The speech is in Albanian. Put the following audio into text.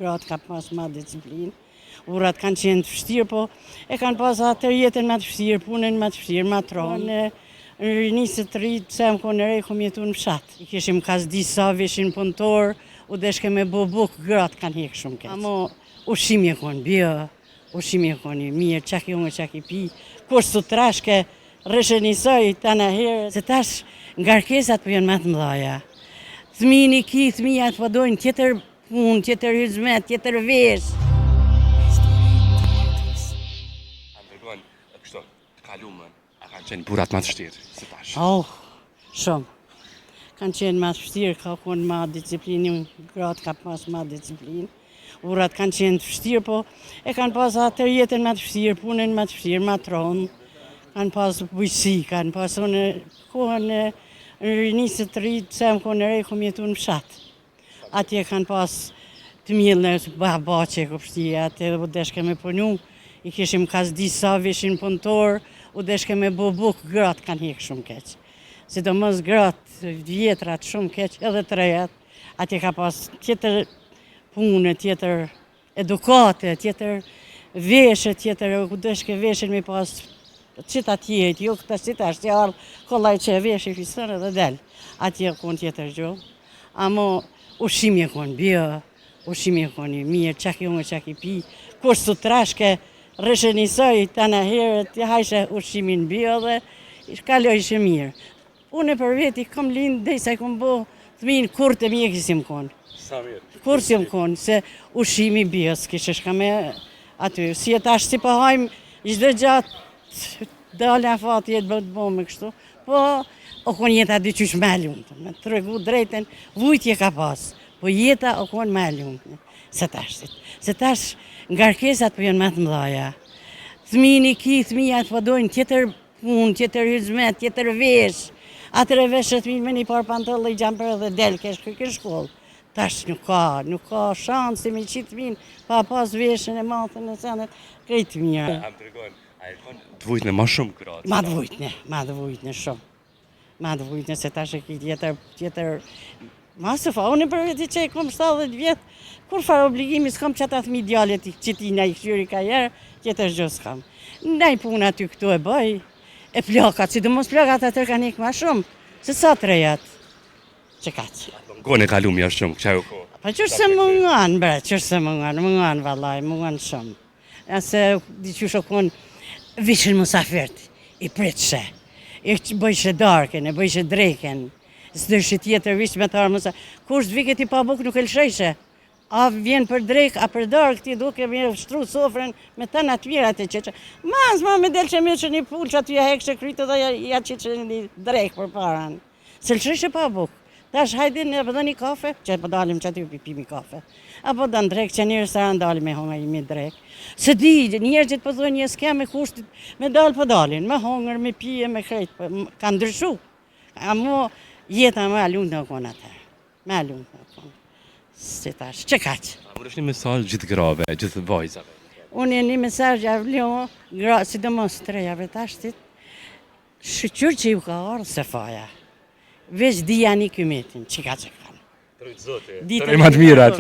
Gratë ka pas ma disciplinë, burrat kanë qenë të vështirë, po e kanë pas atë jetën më të vështirë, punën më të vështirë, më tronë. Në rinisë të rritë, pse më konë rej, kom jetu në fshat. I kishim kas disa, veshin punëtor, u deshke me bubuk, gratë kanë hekë shumë keq. Amo ushimi e konë bjo, ushimi e konë i mirë, qak i unë, qak i pi, kur së të trashke, rëshë njësoj, të në herë, se tash ngarkesat për janë më të mëdhaja. Thmini ki, thmija të përdojnë tjetër punë, tjetër hizmet, tjetër vesh. Andërgojnë, kështu, të kalumen, a kanë qenë burat më të vështirë, si tash? Shumë. Kanë qenë më të vështirë, ka konë ma disciplinë, gratë ka pas ma disciplinë. Burrat kanë qenë të vështirë, po e kanë pas atë jetën më të vështirë, punën më të vështirë, më tronë. Kanë pas bujqësi, kanë pas unë kohën në rinisë të rritë, pse më konë rej, kom jetu në fshat. Atje kanë pas të mjellë në baqe këpështia, atje u deshke me punu, i kishim kas disa, veshin punëtor, u deshke me bubuk, gratë kanë hekë shumë keq. Sidomos gratë vjetrat shumë keq, edhe të rejat, atje ka pas tjetër punë, tjetër edukate, tjetër veshe, tjetër u deshke veshin me pas qita tjetë, jo këta qita është jarë, kollaj që e vesh i fisën edhe del. Atje konë tjetër gjohë. Amo ushimi e konë bjo, ushimi e konë i mirë, qak i unë, qak i pi, kur së të trashke, rëshë njësoj, të në herë, të hajshë ushimin bjo dhe kaloj ishë mirë. Unë e për veti, kom lindë, dhe se kom bo, të minë, kur të mjekë si më konë. Sa mirë. Kur si më konë, se ushimi bjo, s'kishë shka me aty. Si e tash si pëhajmë, ishtë dhe gjatë, dalë a fati jetë bëtë bo me kështu, po, o konë jeta dy qysh me lumë, me të regu drejten, vujtje ka pas, po jeta o konë me lumë, se tash ngarkesat për janë më të mëdhaja. Thmini ki, thmija të përdojnë tjetër punë, tjetër hizmet, tjetër vesh, atër e veshët minë me një par pantollë i gjamper dhe del, kesh shkollë. Tash nuk ka shansë, si me qitë minë, pa pas veshën e matën e senet, krejtë mirë. Andërgojnë, a e konë të vujtën e ma shumë gratë? Ma të vujtën shumë. Ma të vujtën se tash e ki tjetër, ma së fa, unë për veti që e kom 70 vjetë, kur farë obligimi s'kam që ata thmi djallet që ti na i këshyri ka jerë, tjetër gjë s'kam. Ndaj puna ty këtu e bëj, e plakat, si dhe mos plakat atër ka nekë ma shumë, se sa të rejat, që kaqë. Gone kalum jashtë shumë, këqa u ko? Pa qërë se më nganë, bre, qërë se më nganë valaj, më nganë shumë. Ase, di që shokon, vishën musafirët, i pritëshe, i bëjshë darken, e bëjshë dreken, së dërshë tjetër vishë me të arë musafirët. Kur shtë viket i pa buk nuk e lëshejshë, a vjen për drek, a për dark, ti duke me shtru sofrën, me të në atvirat e qeqë. Ma me delë që me që një pull që aty ja hekë që krytë dhe ja qeqë një drek për paran. Se lëshejshë pa buk. Tash hajde në përdoj një kafe, që përdalim që aty pipimi kafe. Apo da në drek, që njërë sa ndalim me honga i me drek. Se di, njërë gjithë përdoj një s'ke me kushtit, me dalë përdalin, me hongër, me pije, me krejtë, ka ndryshu. Amo jeta me alunë në konë atër, me alunë në konë. Si tash, që kaqë? A më është një mesaj gjithë grave, gjithë vajzave? Unë e një mesaj javlio, si do mos të rejave tashtit, shqyqyr që ju ka orë se faja. Veç dhja një kymetin, që ka që kanë. Të rejtë zote, të rejtë matë mirat,